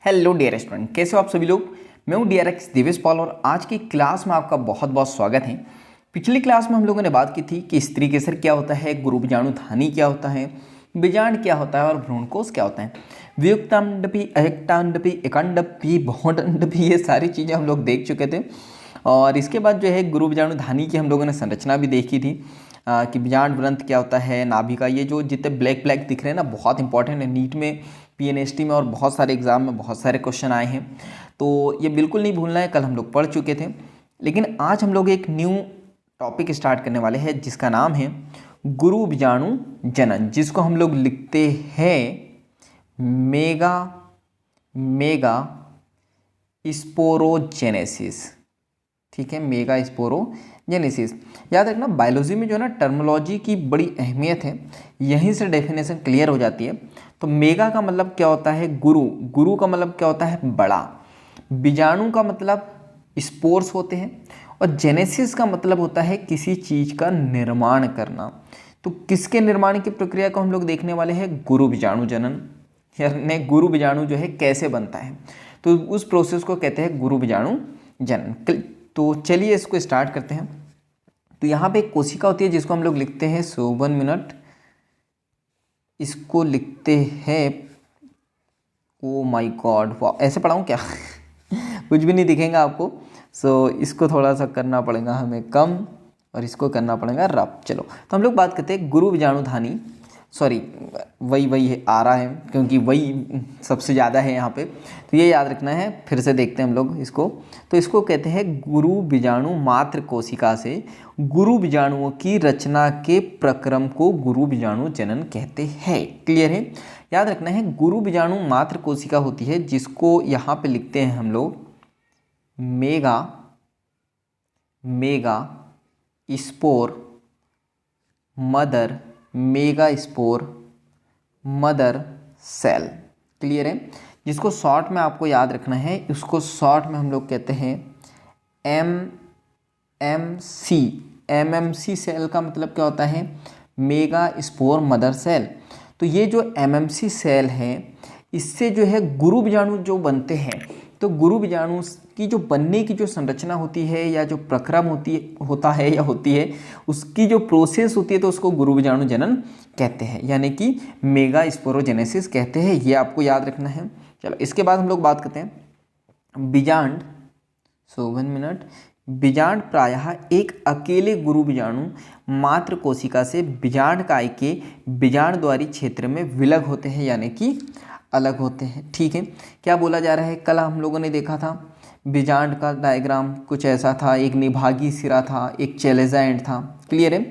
Hello dear student, कैसे हो आप सभी लोग। मैं हूं DRX दिवेश पॉल और आज की क्लास में आपका बहुत बहुत स्वागत है। पिछली क्लास में हम लोगों ने बात की थी कि स्त्री केसर क्या होता है, गुरु बीजाणुधानी क्या होता है, बीजांड क्या होता है और भ्रूणकोश क्या होता है। वियुक्तांडपी, अयुक्तांडपी, एकांडपी, बहुंडपी, ये सारी चीज़ें हम लोग देख चुके थे। और इसके बाद जो है गुरु बीजाणुधानी की हम लोगों ने संरचना भी देखी थी कि बीजांड ग्रंथ क्या होता है, नाभिका, ये जो जितने ब्लैक ब्लैक दिख रहे हैं ना, बहुत इंपॉर्टेंट है। नीट में, PNST में और बहुत सारे एग्जाम में बहुत सारे क्वेश्चन आए हैं, तो ये बिल्कुल नहीं भूलना है। कल हम लोग पढ़ चुके थे, लेकिन आज हम लोग एक न्यू टॉपिक स्टार्ट करने वाले हैं जिसका नाम है गुरु बीजाणु जनन, जिसको हम लोग लिखते हैं मेगा मेगा स्पोरोजेनेसिस। ठीक है, मेगा स्पोरोजेनेसिस। याद रखना, बायोलॉजी में जो है ना, टर्मोलॉजी की बड़ी अहमियत है, यहीं से डेफिनेशन क्लियर हो जाती है। तो मेगा का मतलब क्या होता है, गुरु। गुरु का मतलब क्या होता है, बड़ा। बीजाणु का मतलब स्पोर्स होते हैं, और जेनेसिस का मतलब होता है किसी चीज़ का निर्माण करना। तो किसके निर्माण की प्रक्रिया को हम लोग देखने वाले हैं, गुरु बीजाणु जनन, यानी गुरु बीजाणु जो है कैसे बनता है, तो उस प्रोसेस को कहते हैं गुरु बीजाणु जनन। तो चलिए इसको स्टार्ट करते हैं। तो यहाँ पे एक कोशिका होती है जिसको हम लोग लिखते हैं 1 मिनट, इसको लिखते हैं, ओ माय गॉड, ऐसे पढ़ाऊँ क्या कुछ भी नहीं दिखेगा आपको। इसको थोड़ा सा करना पड़ेगा हमें कम, और इसको करना पड़ेगा रफ। चलो, तो हम लोग बात करते हैं गुरु बीजाणुधानी। सॉरी, वही है, आ रहा है क्योंकि वही सबसे ज़्यादा है यहाँ पे, तो ये याद रखना है। फिर से देखते हैं हम लोग इसको। तो इसको कहते हैं गुरु बीजाणु मात्र कोशिका से गुरु बीजाणुओं की रचना के प्रक्रम को गुरु बीजाणु जनन कहते हैं। क्लियर है, याद रखना है। गुरु बीजाणु मात्र कोशिका होती है जिसको यहाँ पे लिखते हैं हम लोग mega mega spore mother, mega spore mother cell. Clear है, जिसको शॉर्ट में आपको याद रखना है, उसको शॉर्ट में हम लोग कहते हैं MMC सेल का मतलब क्या होता है, मेगा स्पोर मदर सेल। तो ये जो MMC सेल है, इससे जो है गुरु बीजाणु जो बनते हैं, तो गुरु बीजाणु की जो बनने की जो संरचना होती है, या जो प्रक्रम होता है या होती है, उसकी जो प्रोसेस होती है, तो उसको गुरु बीजाणु जनन कहते हैं, यानी कि मेगा स्पोरोजेनेसिस कहते हैं। ये आपको याद रखना है। चलो, इसके बाद हम लोग बात करते हैं बीजांड। 1 मिनट। बीजांड प्रायः एक अकेले गुरु बीजाणु मात्र कोशिका से बीजांड काय के बीजांडद्वारी क्षेत्र में विलग होते हैं, यानी कि अलग होते हैं। ठीक है, क्या बोला जा रहा है, कल हम लोगों ने देखा था बीजांड का डायग्राम कुछ ऐसा था, एक निभागी सिरा था, एक चेलेजा एंड था। क्लियर है,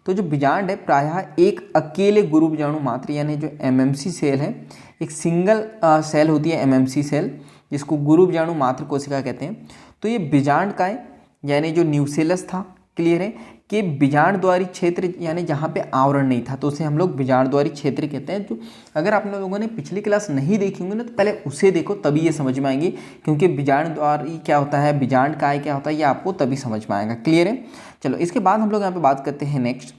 तो जो बीजांड है प्रायः एक अकेले गुरु बीजाणु मात्र, यानी जो MMC सेल है, एक सिंगल सेल होती है MMC सेल, जिसको गुरु बीजाणु मात्र कोशिका कहते हैं। तो ये बीजांड का है, यानी जो न्यूसेलस था। क्लियर है, कि बीजांडद्वारी क्षेत्र, यानी जहाँ पे आवरण नहीं था, तो उसे हम लोग बीजांडद्वारी क्षेत्र कहते हैं। जो अगर आप लोगों ने पिछली क्लास नहीं देखी होंगी ना, तो पहले उसे देखो, तभी ये समझ में आएंगी, क्योंकि बीजांडद्वारी क्या होता है, बीजांड काय क्या होता है, ये आपको तभी समझ में आएगा। क्लियर है, चलो इसके बाद हम लोग यहाँ पे बात करते हैं नेक्स्ट।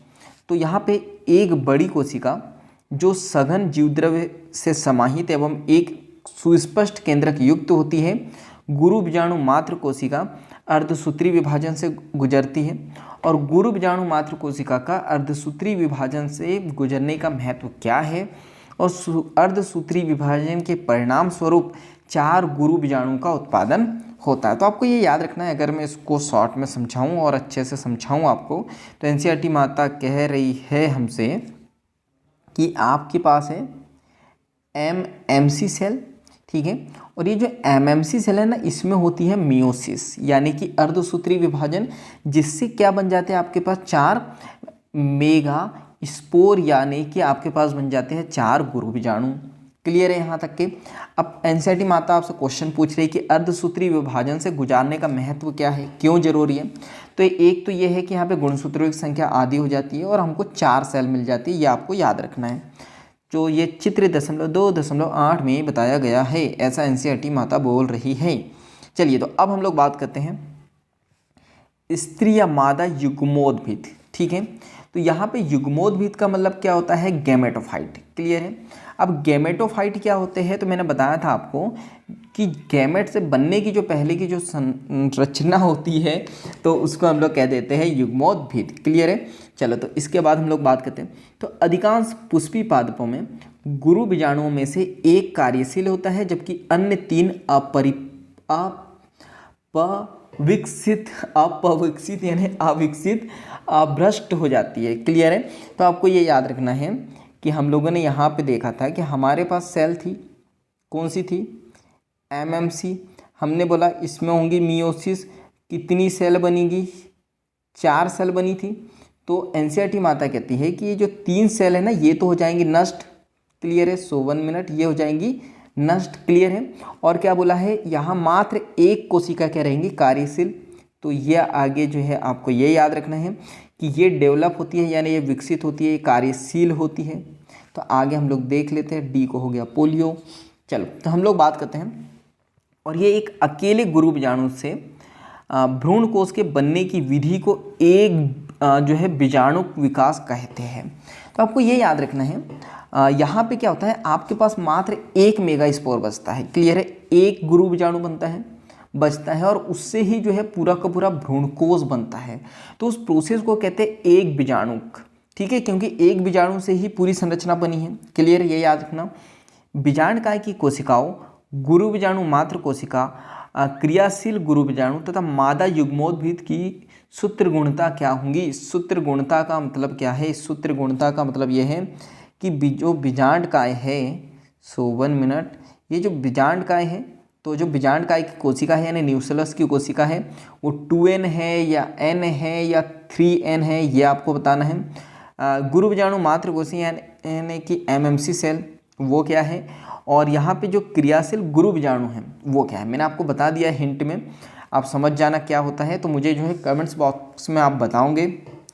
तो यहाँ पे एक बड़ी कोशिका जो सघन जीवद्रव्य से समाहित एवं एक सुस्पष्ट केंद्रक युक्त होती है, गुरु बीजाणु मात्र कोशिका अर्धसूत्री विभाजन से गुजरती है। और गुरु बीजाणु मात्र कोशिका का अर्धसूत्री विभाजन से गुजरने का महत्व क्या है, और अर्धसूत्री विभाजन के परिणाम स्वरूप 4 गुरु बीजाणु का उत्पादन होता है। तो आपको ये याद रखना है। अगर मैं इसको शॉर्ट में समझाऊं और अच्छे से समझाऊं आपको, तो NCERT माता कह रही है हमसे कि आपके पास है MMC सेल। ठीक है, और ये जो MMC सेल है ना, इसमें होती है मियोसिस, यानी कि अर्धसूत्री विभाजन, जिससे क्या बन जाते हैं आपके पास 4 मेगा स्पोर, यानी कि आपके पास बन जाते हैं 4 गुरु बीजाणु। क्लियर है यहाँ तक के। अब NCERT माता आपसे क्वेश्चन पूछ रही है कि अर्धसूत्री विभाजन से गुजारने का महत्व क्या है, क्यों जरूरी है। तो एक तो ये है कि यहाँ पे गुणसूत्रों की संख्या आधी हो जाती है और हमको 4 सेल मिल जाती है, ये आपको याद रखना है। जो ये चित्र 2.8 में बताया गया है, ऐसा NCERT माता बोल रही है। चलिए, तो अब हम लोग बात करते हैं स्त्री या मादा युग्मोद्भिद। ठीक है, तो यहाँ पे युग्मोद्भिद का मतलब क्या होता है, गैमेटोफाइट। क्लियर है। अब गैमेटोफाइट क्या होते हैं, तो मैंने बताया था आपको कि गैमेट से बनने की जो पहले की जो संरचना होती है तो उसको हम लोग कह देते हैं युग्मोद्भिद। क्लियर है। चलो तो इसके बाद हम लोग बात करते हैं। तो अधिकांश पुष्पी पादपों में गुरु बीजाणुओं में से एक कार्यशील होता है जबकि अन्य 3 अपविकसित यानी अविकसित अभ्रष्ट हो जाती है। क्लियर है। तो आपको ये याद रखना है कि हम लोगों ने यहाँ पे देखा था कि हमारे पास सेल थी, कौन सी थी, एमएमसी। हमने बोला इसमें होंगी मियोसिस, कितनी सेल बनेगी, 4 सेल बनी थी। तो एनसीईआरटी माता कहती है कि ये जो 3 सेल है ना ये तो हो जाएंगी नष्ट। क्लियर है। 1 मिनट ये हो जाएंगी नष्ट। क्लियर है। और क्या बोला है, यहाँ मात्र एक कोशिका क्या रहेंगी, कार्यशील। तो ये आगे जो है आपको ये याद रखना है कि ये डेवलप होती है यानी ये विकसित होती है, ये कार्यशील होती है। तो आगे हम लोग देख लेते हैं। डी को हो गया पोलियो। चलो तो हम लोग बात करते हैं। और ये एक अकेले गुरु बीजाणु से भ्रूण कोश के बनने की विधि को एक जो है बीजाणु विकास कहते हैं। तो आपको ये याद रखना है, यहाँ पे क्या होता है, आपके पास मात्र एक मेगा स्पोर बचता है। क्लियर है। एक गुरु बीजाणु बचता है और उससे ही जो है पूरा का पूरा भ्रूणकोश बनता है। तो उस प्रोसेस को कहते हैं एक बीजाणुक। ठीक है, क्योंकि एक बीजाणु से ही पूरी संरचना बनी है। क्लियर, ये याद रखना। बीजांडकाय की कोशिकाओं गुरु बीजाणु मात्र कोशिका, क्रियाशील गुरु बीजाणु तथा मादा युग्मोद्भिद की सूत्र गुणता क्या होंगी। सूत्र गुणता का मतलब क्या है, सूत्र गुणता का मतलब यह है कि जो बीजांडकाय है 1 मिनट, ये जो बीजांडकाय है तो जो बीजांडकाय की कोशिका है यानी न्यूक्लियस की कोशिका है वो 2n है या n है या 3n है, ये आपको बताना है। गुरु बीजाणु मात्र कोशिका यानी कि एमएमसी सेल वो क्या है, और यहाँ पे जो क्रियाशील गुरु बीजाणु है वो क्या है, मैंने आपको बता दिया हिंट में, आप समझ जाना क्या होता है। तो मुझे जो है कमेंट्स बॉक्स में आप बताओगे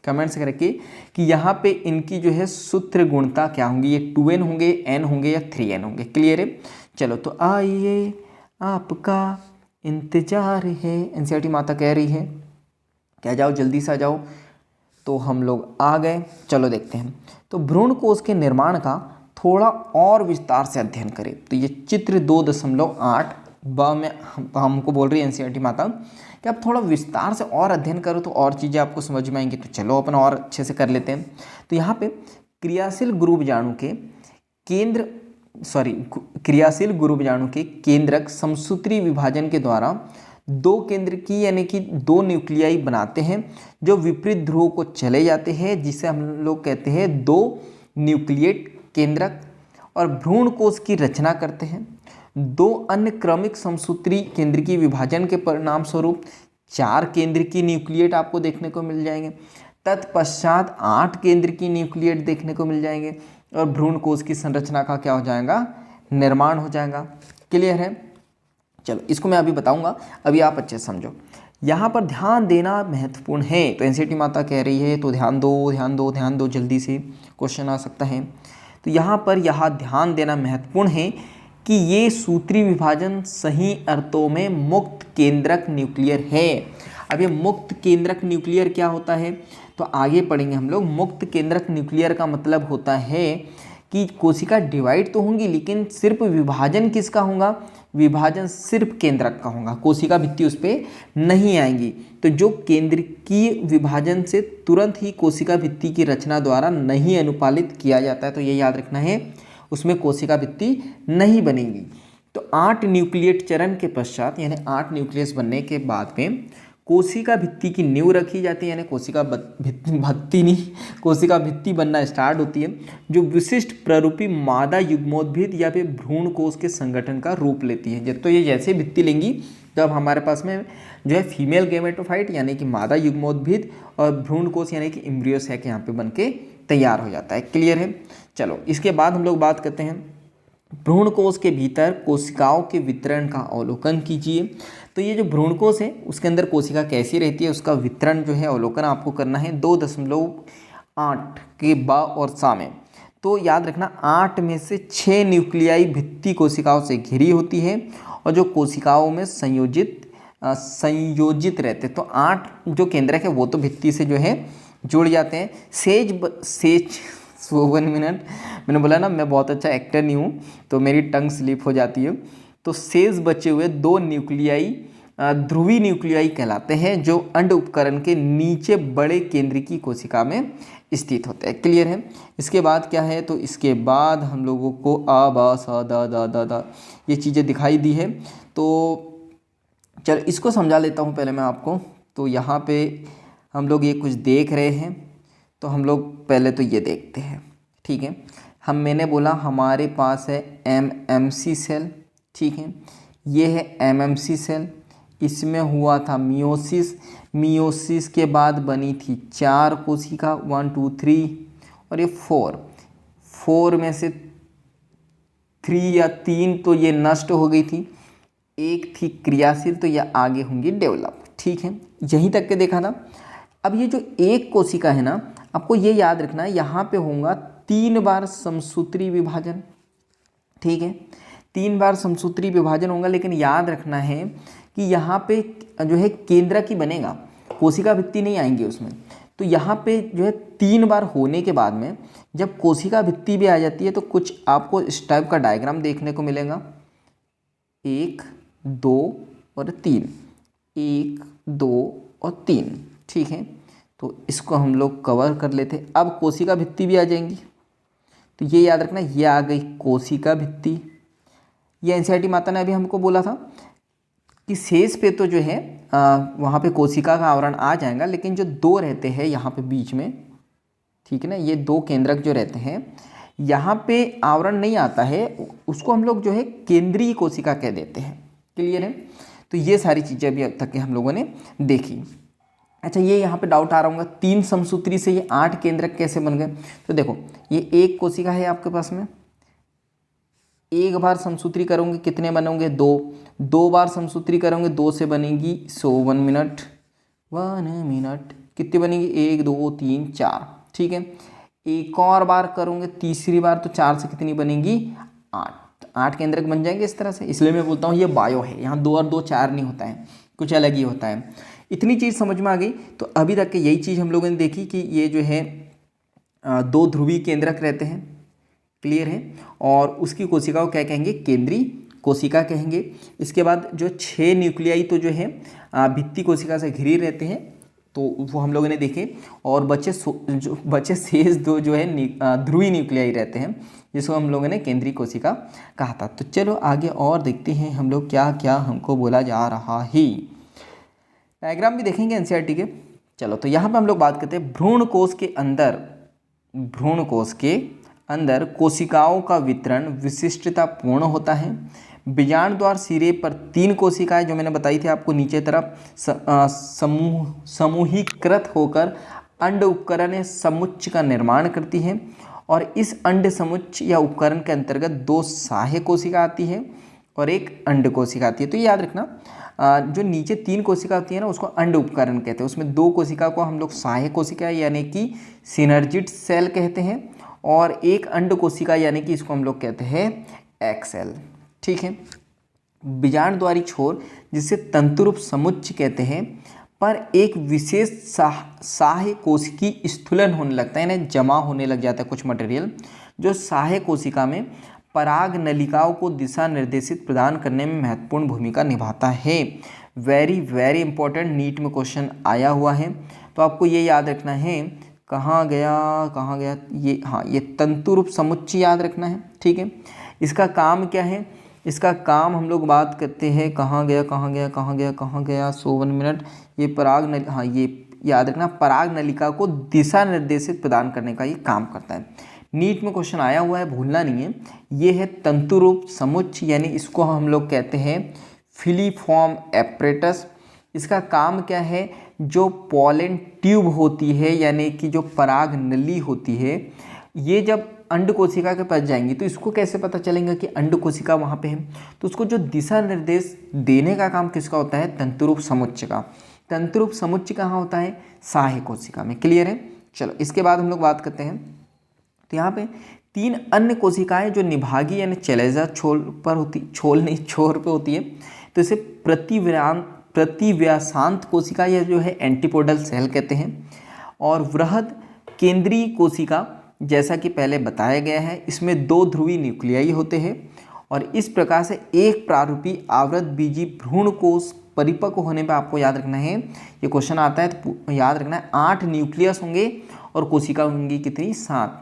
कमेंट्स करके कि यहाँ पे इनकी जो है सूत्र गुणता क्या होंगी, ये 2n होंगे, n होंगे या 3n होंगे। क्लियर है। चलो तो आइए आपका इंतजार है, एनसीईआरटी माता कह रही है क्या, जाओ जल्दी से आ जाओ। तो हम लोग आ गए। चलो देखते हैं। तो भ्रूण कोश के निर्माण का थोड़ा और विस्तार से अध्ययन करें। तो ये चित्र 2.8 ब में हमको बोल रही है एनसीईआरटी माता कि आप थोड़ा विस्तार से और अध्ययन करो तो और चीज़ें आपको समझ में आएंगी। तो चलो अपन और अच्छे से कर लेते हैं। तो यहाँ पे क्रियाशील गुरु बीजाणु के केंद्रक समसूत्री विभाजन के द्वारा 2 केंद्रकी यानी कि 2 न्यूक्लियाई बनाते हैं जो विपरीत ध्रुव को चले जाते हैं, जिसे हम लोग कहते हैं 2 न्यूक्लिएट केंद्रक, और भ्रूण कोश की रचना करते हैं। 2 अन्य क्रमिक समसूत्री केंद्रकी विभाजन के परिणाम स्वरूप 4 केंद्रकी न्यूक्लिएट आपको देखने को मिल जाएंगे। तत्पश्चात 8 केंद्रकी न्यूक्लिएट देखने को मिल जाएंगे और भ्रूण कोश की संरचना का क्या हो जाएगा, निर्माण हो जाएगा। क्लियर है। चलो इसको मैं अभी बताऊंगा, अभी आप अच्छे से समझो। यहाँ पर ध्यान देना महत्वपूर्ण है। तो एनसीईआरटी माता कह रही है तो ध्यान दो, जल्दी से क्वेश्चन आ सकता है। तो यहाँ पर ध्यान देना महत्वपूर्ण है कि ये सूत्री विभाजन सही अर्थों में मुक्त केंद्रक न्यूक्लियर है। अब ये मुक्त केंद्रक न्यूक्लियर क्या होता है तो आगे पढ़ेंगे हम लोग। मुक्त केंद्रक न्यूक्लियर का मतलब होता है कि कोशिका डिवाइड तो होंगी लेकिन सिर्फ विभाजन किसका होगा, विभाजन सिर्फ केंद्रक का होगा, कोशिका भित्ति उस पर नहीं आएंगी। तो जो केंद्रकीय विभाजन से तुरंत ही कोशिका भित्ति की रचना द्वारा नहीं अनुपालित किया जाता है, तो ये याद रखना है, उसमें कोशिका भित्ति नहीं बनेगी। तो 8 न्यूक्लिएट चरण के पश्चात यानी 8 न्यूक्लियस बनने के बाद में कोशिका भित्ति की नींव रखी जाती है, यानी कोशिका भित्ति बनना स्टार्ट होती है, जो विशिष्ट प्ररूपी मादा युग्मोद्भिद या फिर भ्रूण कोश के संगठन का रूप लेती है। तो ये जैसे भित्ति लेंगी तब हमारे पास में जो है फीमेल गैमेटोफाइट यानी कि मादा युग्मोद्भिद और भ्रूण कोश यानी कि एम्ब्रियो सैक यहाँ पे बन के तैयार हो जाता है। क्लियर है। चलो इसके बाद हम लोग बात करते हैं भ्रूण कोश के भीतर कोशिकाओं के वितरण का अवलोकन कीजिए। तो ये जो भ्रूण कोश है उसके अंदर कोशिका कैसी रहती है उसका वितरण जो है अवलोकन आपको करना है 2.8 के बा और सा में। तो याद रखना 8 में से 6 न्यूक्लियाई भित्ति कोशिकाओं से घिरी होती है और जो कोशिकाओं में संयोजित रहते हैं। तो 8 जो केंद्रक है वो तो भित्ति से जो है जुड़ जाते हैं। सेज 1 मिनट, मैंने बोला ना मैं बहुत अच्छा एक्टर नहीं हूँ तो मेरी टंग स्लिप हो जाती है। तो शेष बचे हुए 2 न्यूक्लियाई ध्रुवीय न्यूक्लियाई कहलाते हैं जो अंड उपकरण के नीचे बड़े केंद्रीय कोशिका में स्थित होते हैं। क्लियर है। इसके बाद क्या है, तो इसके बाद हम लोगों को आ बा सा दा दा दा दा ये चीज़ें दिखाई दी है। तो चल इसको समझा लेता हूँ पहले मैं आपको। तो यहाँ पे हम लोग ये कुछ देख रहे हैं, तो हम लोग पहले तो ये देखते हैं। ठीक है, मैंने बोला हमारे पास है एमएमसी सेल। ठीक है, ये है एमएमसी सेल। इसमें हुआ था मियोसिस। मियोसिस के बाद बनी थी 4 कोशिका, 1 2 3 और ये 4 में से 3 या 3 तो ये नष्ट हो गई थी, एक थी क्रियाशील, तो ये आगे होंगी डेवलप। ठीक है, यहीं तक के देखा था। अब ये जो एक कोशिका है ना, आपको ये याद रखना है यहाँ पे होगा 3 बार समसूत्री विभाजन। ठीक है, 3 बार समसूत्री विभाजन होगा, लेकिन याद रखना है कि यहाँ पे जो है केंद्रक ही बनेगा, कोशिका भित्ति नहीं आएंगी उसमें। तो यहाँ पे जो है 3 बार होने के बाद में जब कोशिका भित्ति भी आ जाती है तो कुछ आपको इस टाइप का डायग्राम देखने को मिलेगा, 1 2 और 3, 1 2 और 3। ठीक है, तो इसको हम लोग कवर कर लेते। अब कोशिका भित्ति भी आ जाएंगी, तो ये याद रखना, ये आ गई कोशिका भित्ति। ये एनसीईआरटी माता ने अभी हमको बोला था कि शेष पे तो जो है वहाँ पे कोशिका का आवरण आ जाएगा, लेकिन जो 2 रहते हैं यहाँ पे बीच में, ठीक है ना, ये 2 केंद्रक जो रहते हैं यहाँ पे आवरण नहीं आता है, उसको हम लोग जो है केंद्रीय कोशिका कह देते हैं। क्लियर है। तो ये सारी चीज़ें अभी तक के हम लोगों ने देखी। अच्छा, ये यहाँ पे डाउट आ रहा होगा 3 समसूत्री से ये 8 केंद्रक कैसे बन गए। तो देखो, ये एक कोशिका है आपके पास में, एक बार समसूत्री करोगे कितने बनोगे, 2 बार समसूत्री करोगे 2 से बनेगी 1 मिनट, 1 मिनट कितनी बनेगी, 1 2 3 4। ठीक है, एक और बार करोगे तीसरी बार तो 4 से कितनी बनेगी, 8 केंद्रक बन जाएंगे इस तरह से। इसलिए मैं बोलता हूँ ये बायो है, यहाँ 2 और 2 4 नहीं होता है, कुछ अलग ही होता है। इतनी चीज़ समझ में आ गई। तो अभी तक के यही चीज़ हम लोगों ने देखी कि ये जो है 2 ध्रुवीय केंद्रक रहते हैं। क्लियर है। और उसकी कोशिका को क्या कहेंगे, केंद्रीय कोशिका कहेंगे। इसके बाद जो 6 न्यूक्लियाई तो जो है भित्ति कोशिका से घिरे रहते हैं, तो वो हम लोगों ने देखे। और बचे शेष 2 जो है ध्रुवीय न्यूक्लियाई रहते हैं, जिसको हम लोगों ने केंद्रीय कोशिका कहा था। तो चलो आगे और देखते हैं हम लोग क्या क्या हमको बोला जा रहा है। डायग्राम भी देखेंगे एनसीईआरटी के। चलो, तो यहाँ पे हम लोग बात करते हैं भ्रूण कोश के अंदर कोशिकाओं का वितरण विशिष्टतापूर्ण होता है। बीजांड द्वार सिरे पर 3 कोशिकाएं जो मैंने बताई थी आपको नीचे तरफ समूहीकृत होकर अंड उपकरण या समुच्च का निर्माण करती है। और इस अंड समुच्च या उपकरण के अंतर्गत 2 सहायक कोशिका आती है और एक अंड कोशिका आती है। तो ये याद रखना, जो नीचे 3 कोशिका होती है ना, उसको अंड उपकरण कहते हैं। उसमें 2 कोशिका को हम लोग सहायक कोशिका यानी कि सिनर्जिड सेल कहते हैं, और एक अंड कोशिका यानी कि इसको हम लोग कहते हैं एग सेल। ठीक है। बीजांड द्वारी छोर जिसे तंतुरूप समुच्च कहते हैं पर एक विशेष सहायक कोशिकी स्थूलन होने लगता है, यानी जमा होने लग जाता है कुछ मटेरियल, जो सहायक कोशिका में पराग नलिकाओं को दिशा निर्देशित प्रदान करने में महत्वपूर्ण भूमिका निभाता है। वेरी वेरी इंपॉर्टेंट, नीट में क्वेश्चन आया हुआ है, तो आपको ये याद रखना है। कहाँ गया ये, हाँ, ये तंतुरूप समुच्चय याद रखना है। ठीक है। इसका काम क्या है, इसका काम हम लोग बात करते हैं, कहाँ गया 100 मिनट। ये पराग नल, हाँ, ये याद रखना, पराग नलिका को दिशा निर्देशित प्रदान करने का ये काम करता है। नीट में क्वेश्चन आया हुआ है, भूलना नहीं है। ये है तंतुरूप समुच्चय, यानी इसको हम लोग कहते हैं फिलीफॉर्म एपरेटस। इसका काम क्या है, जो पॉलन ट्यूब होती है यानी कि जो पराग नली होती है, ये जब अंड कोशिका के पास जाएंगी तो इसको कैसे पता चलेगा कि अंड कोशिका वहाँ पे है, तो उसको जो दिशा निर्देश देने का काम किसका होता है, तंतुरूप समुच्चय का। तंतुरूप समुच्चय कहाँ होता है, सहायक कोशिका में। क्लियर है। चलो, इसके बाद हम लोग बात करते हैं, तो यहाँ पे 3 अन्य कोशिकाएं जो निभागी यानी चलेजा छोर पे होती है, तो इसे प्रतिव्यासांत कोशिका या जो है एंटीपोडल सेल कहते हैं। और वृहद केंद्रीय कोशिका जैसा कि पहले बताया गया है, इसमें 2 ध्रुवीय न्यूक्लियाई होते हैं और इस प्रकार से एक प्रारूपी आवृत बीजी भ्रूण कोश परिपक्व होने पर आपको याद रखना है, ये क्वेश्चन आता है तो याद रखना है 8 न्यूक्लियस होंगे और कोशिका होंगी कितनी, 7।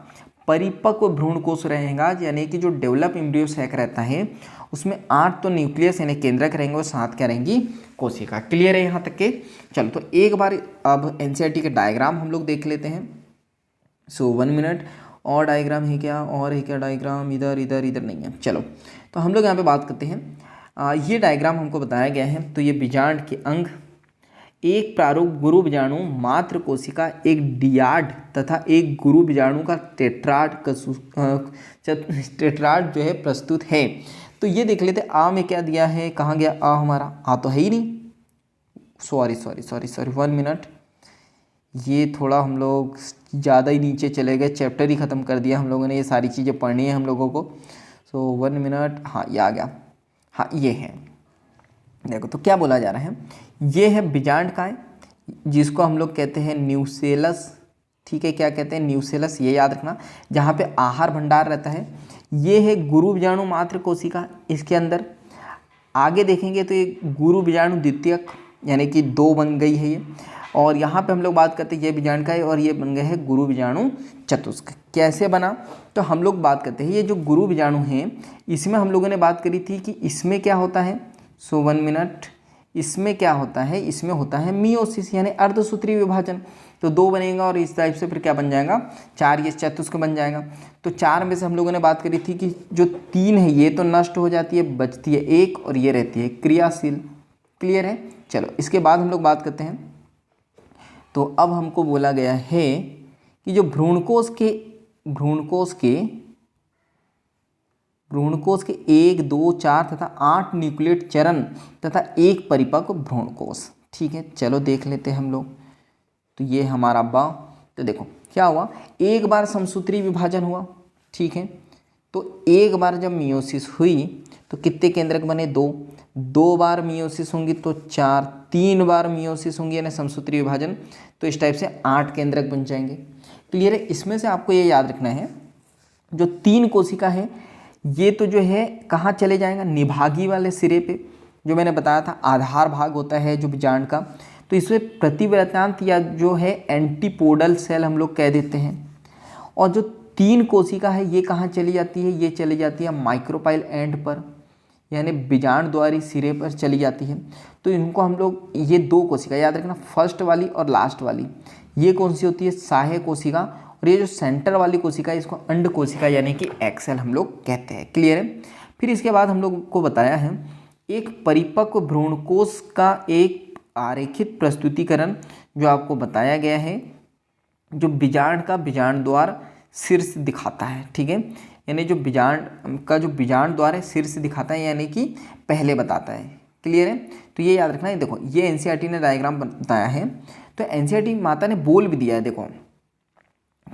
परिपक्व भ्रूण कोश रहेगा यानी कि जो डेवलप एम्ब्रियो सैक रहता है उसमें 8 तो न्यूक्लियस यानी केंद्रक रहेंगे और 7 क्या रहेंगी, कोशिका। क्लियर है यहाँ तक के? चलो तो एक बार अब एनसीईआरटी के डायग्राम हम लोग देख लेते हैं। सो 1 मिनट। और डायग्राम है क्या, और है क्या डायग्राम, इधर इधर इधर नहीं है। चलो तो हम लोग यहाँ पे बात करते हैं। ये डायग्राम हमको बताया गया है। तो ये बीजांड के अंग, एक प्रारूप गुरु बीजाणु मात्र कोशिका, एक डियाड तथा एक गुरु बीजाणु का टेट्राड जो है प्रस्तुत है। तो ये देख लेते आ में क्या दिया है, कहाँ गया आ हमारा, आ तो है ही नहीं, सॉरी 1 मिनट, ये थोड़ा हम लोग ज़्यादा ही नीचे चले गए, चैप्टर ही ख़त्म कर दिया हम लोगों ने, ये सारी चीज़ें पढ़नी है हम लोगों को। सो 1 मिनट, हाँ ये आ गया, हाँ ये है। देखो तो क्या बोला जा रहा है, ये है बीजांड काय जिसको हम लोग कहते हैं न्यूसेलस, ठीक है, क्या कहते हैं, न्यूसेलस, ये याद रखना, जहाँ पे आहार भंडार रहता है। ये है गुरु बीजाणु मात्र कोशिका, इसके अंदर आगे देखेंगे तो ये गुरु बीजाणु द्वितीयक यानी कि 2 बन गई है ये, और यहाँ पे हम लोग बात करते हैं ये बीजांड का है और ये बन गए हैं गुरु बीजाणु चतुष्क। कैसे बना, तो हम लोग बात करते हैं ये जो गुरु बीजाणु हैं इसमें हम लोगों ने बात करी थी कि इसमें क्या होता है। सो 1 मिनट, इसमें क्या होता है, इसमें होता है मियोसिस यानी अर्धसूत्रीय विभाजन। तो 2 बनेगा और इस टाइप से फिर क्या बन जाएगा, 4, ये चतुष्क बन जाएगा। तो 4 में से हम लोगों ने बात करी थी कि जो 3 है ये तो नष्ट हो जाती है, बचती है 1 और ये रहती है क्रियाशील। क्लियर है? चलो इसके बाद हम लोग बात करते हैं। तो अब हमको बोला गया है कि जो भ्रूणकोश के 1, 2, 4 तथा 8 न्यूक्लियेट चरण तथा एक परिपक्व भ्रूणकोश। ठीक है, चलो देख लेते हैं हम लोग। तो ये हमारा बा, तो देखो क्या हुआ, एक बार समसूत्री विभाजन हुआ, ठीक है, तो एक बार जब मियोसिस हुई तो कितने केंद्रक बने, 2 बार मियोसिस होंगी तो 4, 3 बार मियोसिस होंगी यानी समसूत्री विभाजन, तो इस टाइप से 8 केंद्रक बन जाएंगे। क्लियर है? इसमें से आपको ये याद रखना है जो 3 कोशिका है ये तो जो है कहाँ चले जाएगा, निभागी वाले सिरे पे, जो मैंने बताया था आधार भाग होता है जो बीजांड का, तो इसमें प्रतिव्रतांत या जो है एंटीपोडल सेल हम लोग कह देते हैं। और जो 3 कोशिका है ये कहाँ चली जाती है, ये चली जाती है माइक्रोपाइल एंड पर यानी बीजांड द्वारी सिरे पर चली जाती है। तो इनको हम लोग ये 2 कोशिका याद रखना, फर्स्ट वाली और लास्ट वाली, ये कौन सी होती है, साह्य कोशिका, और ये जो सेंटर वाली कोशिका है इसको अंड कोशिका यानी कि एक्सेल हम लोग कहते हैं। क्लियर है? फिर इसके बाद हम लोग को बताया है एक परिपक्व भ्रूणकोश का एक आरेखित प्रस्तुतिकरण जो आपको बताया गया है, जो बीजांड का बीजांड द्वार शीर्ष दिखाता है। ठीक है, यानी जो बीजांड का जो बीजांड द्वार है शीर्ष दिखाता है यानी कि पहले बताता है। क्लियर है? तो ये याद रखना है। देखो ये एनसीईआरटी ने डायग्राम बताया है, तो एनसीईआरटी माता ने बोल भी दिया है देखो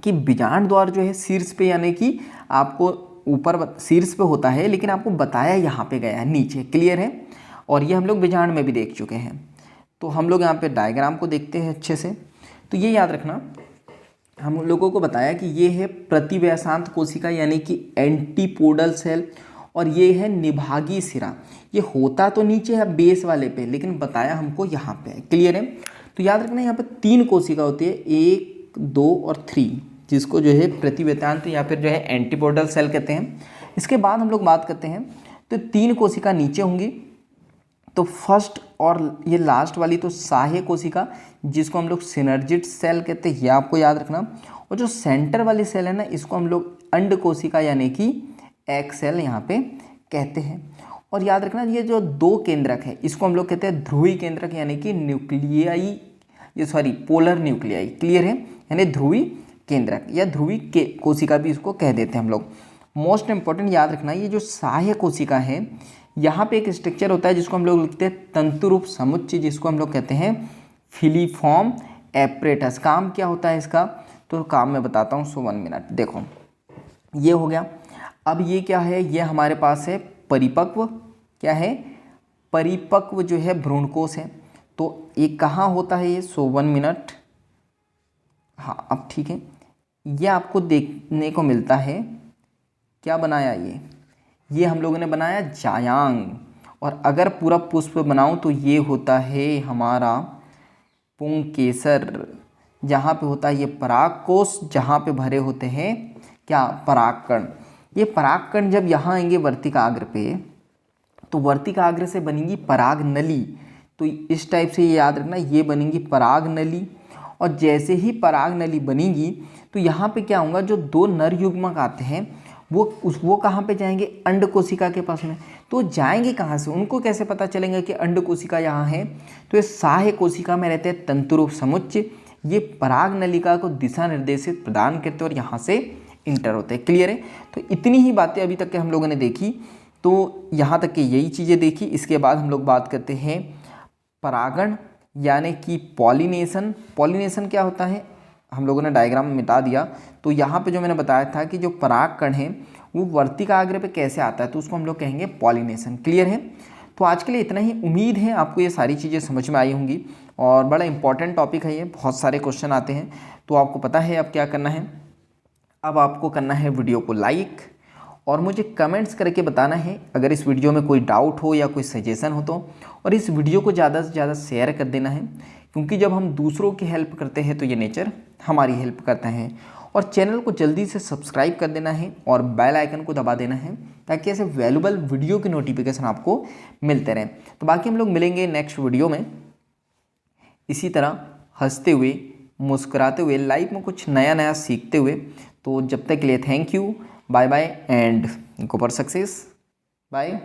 कि बीजांड द्वार जो है शीर्ष पे यानी कि आपको ऊपर शीर्ष पे होता है लेकिन आपको बताया यहाँ पे गया है नीचे। क्लियर है? और ये हम लोग बीजांड में भी देख चुके हैं। तो हम लोग यहाँ पे डायग्राम को देखते हैं अच्छे से। तो ये याद रखना, हम लोगों को बताया कि ये है प्रतिव्यासांत कोशिका यानी कि एंटीपोडल सेल, और ये है निभागी सिरा। ये होता तो नीचे है बेस वाले पे लेकिन बताया हमको यहाँ पे है। क्लियर है? तो याद रखना यहाँ पे 3 कोशिका होती है, 1, 2 और 3, जिसको जो है प्रतिव्यासांत या फिर जो है एंटीपोडल सेल कहते हैं। इसके बाद हम लोग बात करते हैं तो 3 कोशिका नीचे होंगी, तो फर्स्ट और ये लास्ट वाली तो साह्य कोशिका जिसको हम लोग सिनर्जिट सेल कहते हैं, ये आपको याद रखना। और जो सेंटर वाली सेल है ना इसको हम लोग अंड कोशिका यानी कि एक्स सेल यहाँ पे कहते हैं। और याद रखना ये जो 2 केंद्रक है इसको हम लोग कहते हैं ध्रुवीय केंद्रक यानी कि न्यूक्लियाई, ये सॉरी पोलर न्यूक्लियाई। क्लियर है? यानी ध्रुवीय केंद्रक या ध्रुवीय कोशिका भी इसको कह देते हैं हम लोग। मोस्ट इंपॉर्टेंट याद रखना ये जो साह्य कोशिका है यहाँ पे एक स्ट्रक्चर होता है जिसको हम लोग लिखते हैं तंतुरूप समुच्चय, जिसको हम लोग कहते हैं फिलीफॉर्म एपरेटस। काम क्या होता है इसका, तो काम मैं बताता हूँ। सो 1 मिनट, देखो ये हो गया। अब ये क्या है, ये हमारे पास है परिपक्व, क्या है, परिपक्व जो है भ्रूणकोश है। तो ये कहाँ होता है ये, सो 1 मिनट, हाँ अब ठीक है, ये आपको देखने को मिलता है। क्या बनाया ये हम लोगों ने बनाया जायांग। और अगर पूरा पुष्प बनाऊं तो ये होता है हमारा पुंकेसर, जहाँ पे होता है ये परागकोश, जहाँ पे भरे होते हैं क्या, परागकण। ये परागकण जब यहाँ आएंगे वर्तिकाग्र पे, तो वर्तिकाग्र से बनेगी पराग नली। तो इस टाइप से ये याद रखना, ये बनेगी पराग नली। और जैसे ही पराग नली बनेगी तो यहाँ पे क्या होगा, जो दो नर युग्मक आते हैं वो कहाँ पे जाएंगे, अंड कोशिका के पास में। तो जाएंगे कहाँ से, उनको कैसे पता चलेंगे कि अंड कोशिका यहाँ है। तो ये साह्य कोशिका में रहते हैं तंतुरूप समुच्चय, ये पराग नलिका को दिशा निर्देशित प्रदान करते हैं और यहाँ से इंटर होते हैं। क्लियर है। तो इतनी ही बातें अभी तक के हम लोगों ने देखी, तो यहाँ तक के यही चीज़ें देखी। इसके बाद हम लोग बात करते हैं परागण यानी कि पॉलिनेशन। पॉलिनेशन क्या होता है हम लोगों ने डायग्राम में मिटा दिया। तो यहाँ पे जो मैंने बताया था कि जो परागकण है वो वर्तिकाग्र पे कैसे आता है, तो उसको हम लोग कहेंगे पॉलिनेशन। क्लियर है। तो आज के लिए इतना ही। उम्मीद है आपको ये सारी चीज़ें समझ में आई होंगी और बड़ा इंपॉर्टेंट टॉपिक है ये, बहुत सारे क्वेश्चन आते हैं। तो आपको पता है अब क्या करना है, अब आपको करना है वीडियो को लाइक और मुझे कमेंट्स करके बताना है अगर इस वीडियो में कोई डाउट हो या कोई सजेशन हो तो। और इस वीडियो को ज़्यादा से ज़्यादा शेयर कर देना है, क्योंकि जब हम दूसरों की हेल्प करते हैं तो ये नेचर हमारी हेल्प करता है। और चैनल को जल्दी से सब्सक्राइब कर देना है और बेल आइकन को दबा देना है, ताकि ऐसे वैल्यूबल वीडियो की नोटिफिकेशन आपको मिलते रहें। तो बाकी हम लोग मिलेंगे नेक्स्ट वीडियो में इसी तरह, हंसते हुए, मुस्कुराते हुए, लाइफ में कुछ नया नया सीखते हुए। तो जब तक के लिए thank you, bye bye and go for success. Bye.